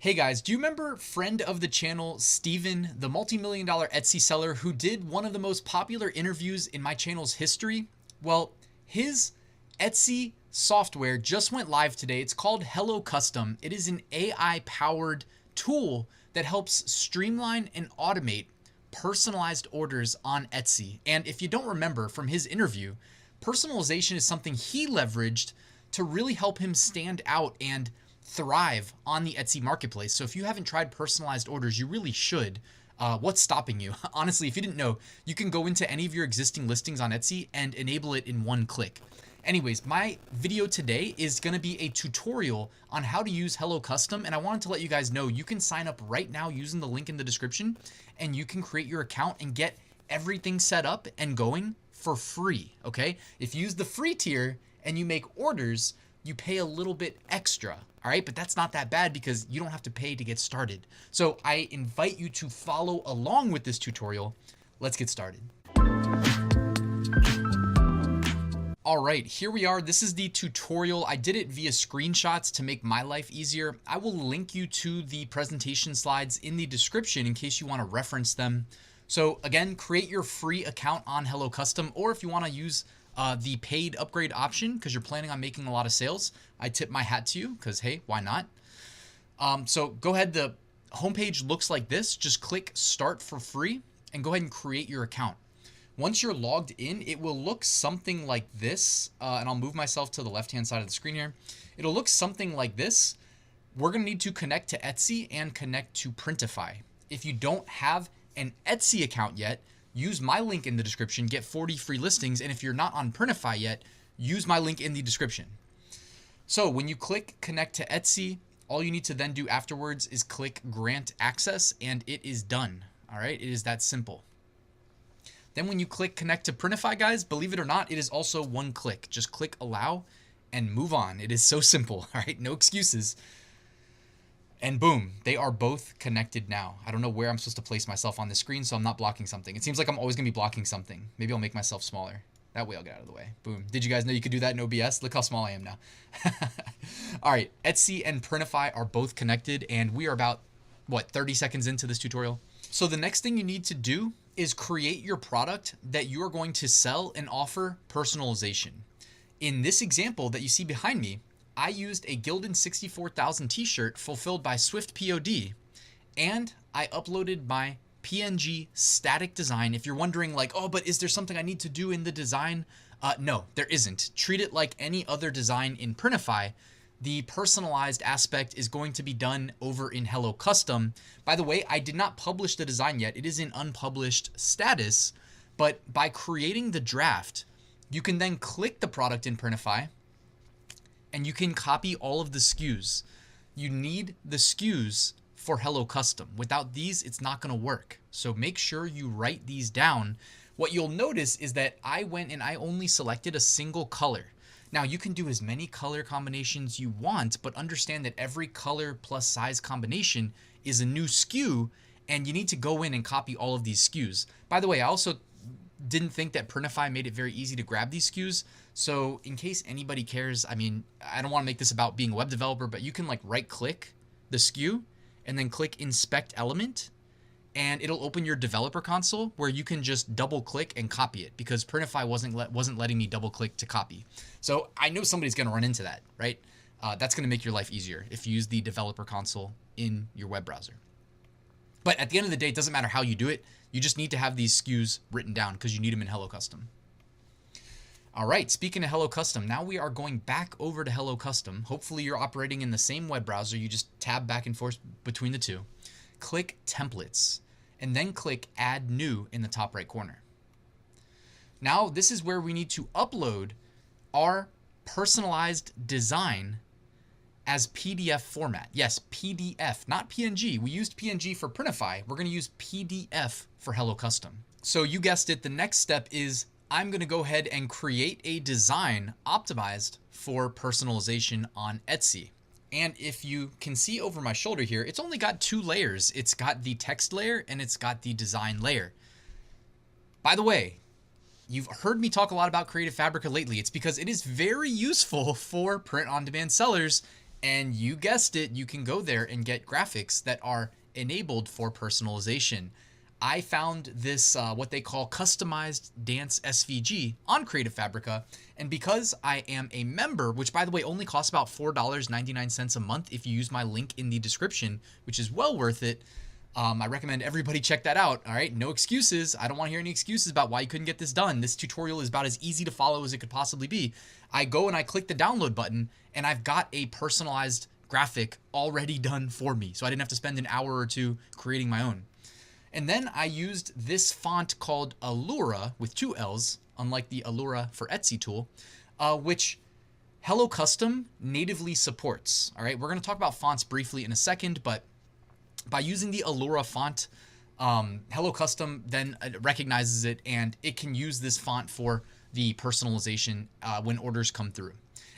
Hey guys, do you remember friend of the channel, Steven, the multi-million-dollar Etsy seller who did one of the most popular interviews in my channel's history? Well, his Etsy software just went live today. It's called HelloCustom. It is an AI-powered tool that helps streamline and automate personalized orders on Etsy. And if you don't remember from his interview, personalization is something he leveraged to really help him stand out and thrive on the Etsy marketplace. So if you haven't tried personalized orders, you really should. What's stopping you? Honestly, if you didn't know, you can go into any of your existing listings on Etsy and enable it in one click. Anyways, my video today is going to be a tutorial on how to use HelloCustom, and I wanted to let you guys know you can sign up right now using the link in the description, and you can create your account and get everything set up and going for free, okay? If you use the free tier and you make orders, you pay a little bit extra, all right? But that's not that bad because you don't have to pay to get started. So I invite you to follow along with this tutorial. Let's get started. All right, here we are. This is the tutorial. I did it via screenshots to make my life easier. I will link you to the presentation slides in the description in case you want to reference them. So again, create your free account on HelloCustom, or if you want to use the paid upgrade option because you're planning on making a lot of sales, I tip my hat to you because, hey, why not? So go ahead. The homepage looks like this. Just click start for free and go ahead and create your account. Once you're logged in, it will look something like this. And I'll move myself to the left-hand side of the screen here. It'll look something like this. We're going to need to connect to Etsy and connect to Printify. If you don't have an Etsy account yet, use my link in the description, get 40 free listings. And if you're not on Printify yet, use my link in the description. So when you click connect to Etsy, all you need to then do afterwards is click grant access and it is done. All right, it is that simple. Then when you click connect to Printify, guys, believe it or not, it is also one click. Just click allow and move on. It is so simple, all right? No excuses. And boom, they are both connected now. I don't know where I'm supposed to place myself on the screen, so I'm not blocking something. It seems like I'm always gonna be blocking something. Maybe I'll make myself smaller. That way I'll get out of the way. Boom. Did you guys know you could do that in OBS? Look how small I am now. All right, Etsy and Printify are both connected, and we are about, what, 30 seconds into this tutorial? So the next thing you need to do is create your product that you are going to sell and offer personalization. In this example that you see behind me, I used a Gildan 64,000 t-shirt fulfilled by SwiftPOD, and I uploaded my PNG static design. If you're wondering like, oh, but is there something I need to do in the design? No, there isn't. Treat it like any other design in Printify. The personalized aspect is going to be done over in HelloCustom. By the way, I did not publish the design yet. It is in unpublished status, but by creating the draft, you can then click the product in Printify and you can copy all of the SKUs. You need the SKUs for HelloCustom. Without these, it's not gonna work. So make sure you write these down. What you'll notice is that I went and I only selected a single color. Now you can do as many color combinations you want, but understand that every color plus size combination is a new SKU, and you need to go in and copy all of these SKUs. By the way, I also didn't think that Printify made it very easy to grab these SKUs. So in case anybody cares, I mean, I don't want to make this about being a web developer, but you can like right click the SKU and then click inspect element, and it'll open your developer console where you can just double click and copy it because Printify wasn't letting me double click to copy. So I know somebody's going to run into that, right? That's going to make your life easier if you use the developer console in your web browser. But at the end of the day, it doesn't matter how you do it. You just need to have these SKUs written down because you need them in HelloCustom. All right, speaking of HelloCustom, now we are going back over to HelloCustom. Hopefully you're operating in the same web browser. You just tab back and forth between the two. Click Templates, and then click Add New in the top right corner. Now this is where we need to upload our personalized design as PDF format. Yes, PDF, not PNG. We used PNG for Printify. We're going to use PDF for HelloCustom. So you guessed it, the next step is I'm going to go ahead and create a design optimized for personalization on Etsy. And if you can see over my shoulder here, it's only got two layers. It's got the text layer and it's got the design layer. By the way, you've heard me talk a lot about Creative Fabrica lately. It's because it is very useful for print-on-demand sellers, And you guessed it, you can go there and get graphics that are enabled for personalization. I found this, what they call customized dance SVG on Creative Fabrica. And because I am a member, which by the way only costs about $4.99 a month if you use my link in the description, which is well worth it. I recommend everybody check that out. All right, no excuses. I don't want to hear any excuses about why you couldn't get this done. This tutorial is about as easy to follow as it could possibly be. I go and I click the download button and I've got a personalized graphic already done for me. So I didn't have to spend an hour or two creating my own. And then I used this font called Alura with 2 L's, unlike the Alura for Etsy tool, which HelloCustom natively supports. All right, we're going to talk about fonts briefly in a second, but by using the Alura font, HelloCustom then recognizes it and it can use this font for the personalization when orders come through.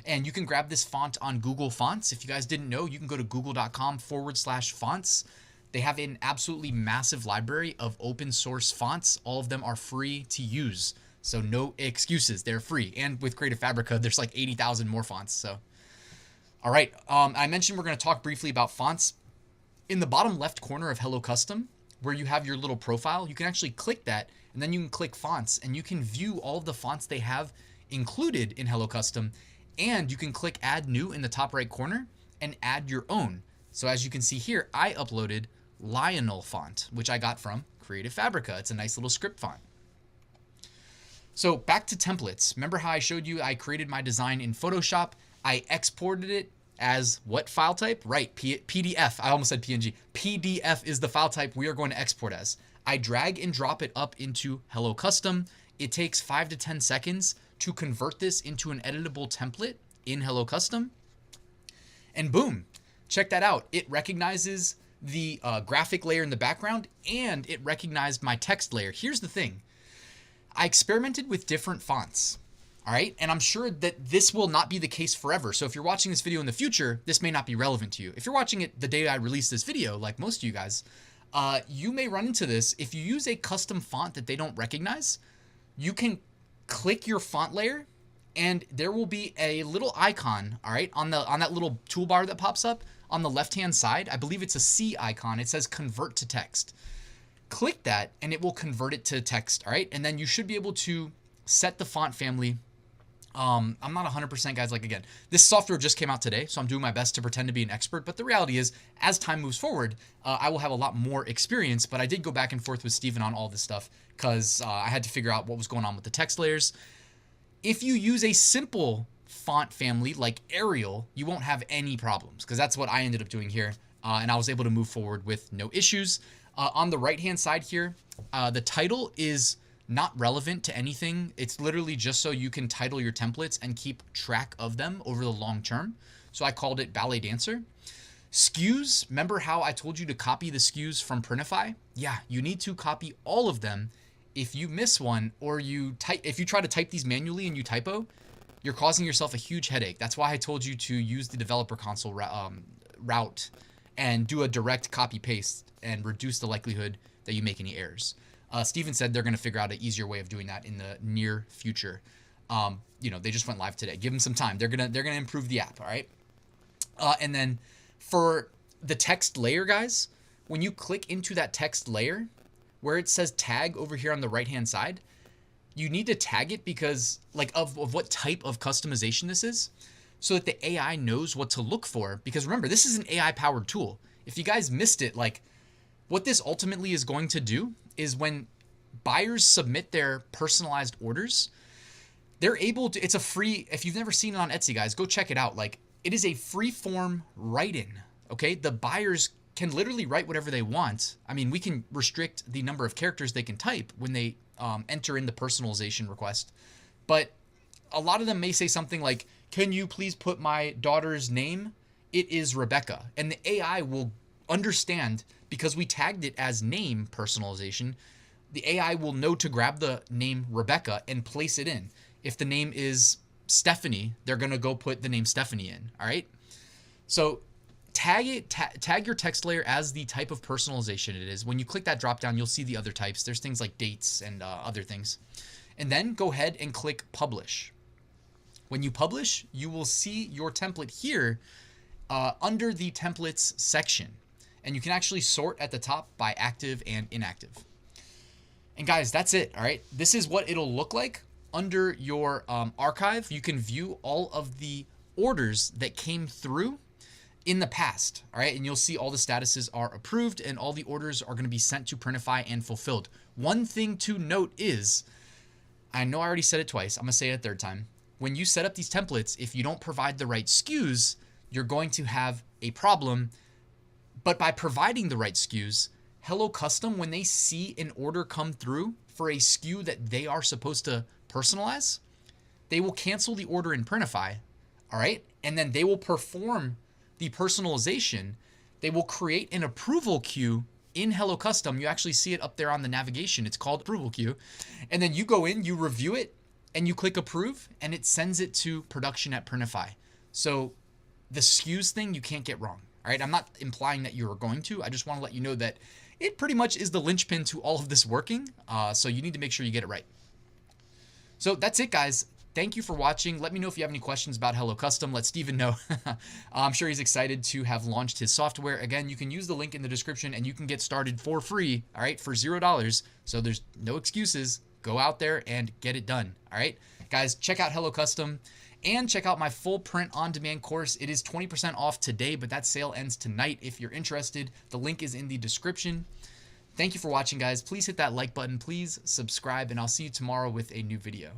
And you can grab this font on Google Fonts. If you guys didn't know, you can go to google.com/fonts. They have an absolutely massive library of open source fonts. All of them are free to use. So no excuses, they're free. And with Creative Fabrica, there's like 80,000 more fonts. So, all right, I mentioned we're gonna talk briefly about fonts. In the bottom left corner of HelloCustom, where you have your little profile, you can actually click that and then you can click fonts and you can view all of the fonts they have included in HelloCustom, and you can click add new in the top right corner and add your own. So as you can see here, I uploaded Lionel font, which I got from Creative Fabrica. It's a nice little script font. So back to templates. Remember how I showed you I created my design in Photoshop? I exported it as what file type? Right, PDF. I almost said PNG. PDF is the file type we are going to export as. I drag and drop it up into HelloCustom. It takes 5 to 10 seconds to convert this into an editable template in HelloCustom. And boom, check that out. It recognizes the graphic layer in the background and it recognized my text layer. Here's the thing. I experimented with different fonts. All right, and I'm sure that this will not be the case forever. So if you're watching this video in the future, this may not be relevant to you. If you're watching it the day I release this video, like most of you guys, you may run into this. If you use a custom font that they don't recognize, you can click your font layer and there will be a little icon, all right, on that little toolbar that pops up on the left-hand side. I believe it's a C icon. It says convert to text. Click that and it will convert it to text, all right? And then you should be able to set the font family. I'm not 100% guys, like again, this software just came out today, so I'm doing my best to pretend to be an expert, but the reality is as time moves forward, I will have a lot more experience, but I did go back and forth with Steven on all this stuff because I had to figure out what was going on with the text layers. If you use a simple font family like Arial, you won't have any problems because that's what I ended up doing here, and I was able to move forward with no issues. On the right-hand side here, the title is not relevant to anything. It's literally just so you can title your templates and keep track of them over the long term. So I called it Ballet Dancer. SKUs, remember how I told you to copy the SKUs from Printify? Yeah, you need to copy all of them. If you miss one or if you try to type these manually and you typo, you're causing yourself a huge headache. That's why I told you to use the developer console route and do a direct copy paste and reduce the likelihood that you make any errors. Steven said they're going to figure out an easier way of doing that in the near future. They just went live today. Give them some time. They're gonna improve the app. All right. And then for the text layer, guys, when you click into that text layer where it says tag over here on the right hand side, you need to tag it because of what type of customization this is, so that the AI knows what to look for. Because remember, this is an AI powered tool. If you guys missed it, what this ultimately is going to do is when buyers submit their personalized orders, they're able to, it's a free, if you've never seen it on Etsy, guys, go check it out. It is a free form write-in, okay? The buyers can literally write whatever they want. I mean, we can restrict the number of characters they can type when they enter in the personalization request. But a lot of them may say something like, can you please put my daughter's name? It is Rebecca. And the AI will understand, because we tagged it as name personalization, the AI will know to grab the name Rebecca and place it in. If the name is Stephanie, they're going to go put the name Stephanie in. All right. So tag your text layer as the type of personalization it is. When you click that drop down, you'll see the other types. There's things like dates and other things. And then go ahead and click publish. When you publish, you will see your template here. under the templates section. And you can actually sort at the top by active and inactive. And guys, that's it. All right. This is what it'll look like under your archive. You can view all of the orders that came through in the past. All right. And you'll see all the statuses are approved and all the orders are going to be sent to Printify and fulfilled. One thing to note is, I know I already said it twice. I'm going to say it a third time. When you set up these templates, if you don't provide the right SKUs, you're going to have a problem. But by providing the right SKUs, HelloCustom, when they see an order come through for a SKU that they are supposed to personalize, they will cancel the order in Printify, all right? And then they will perform the personalization. They will create an approval queue in HelloCustom. You actually see it up there on the navigation. It's called approval queue. And then you go in, you review it, and you click approve, and it sends it to production at Printify. So the SKUs thing, you can't get wrong. All right, I'm not implying that you're going to. I just want to let you know that it pretty much is the linchpin to all of this working. So you need to make sure you get it right. So that's it, guys. Thank you for watching. Let me know if you have any questions about HelloCustom. Let Steven know. I'm sure he's excited to have launched his software. Again, you can use the link in the description and you can get started for free, all right, for $0. So there's no excuses. Go out there and get it done, all right? Guys, check out HelloCustom. And check out my full print on demand course. It is 20% off today, but that sale ends tonight. If you're interested, the link is in the description. Thank you for watching, guys. Please hit that like button. Please subscribe, and I'll see you tomorrow with a new video.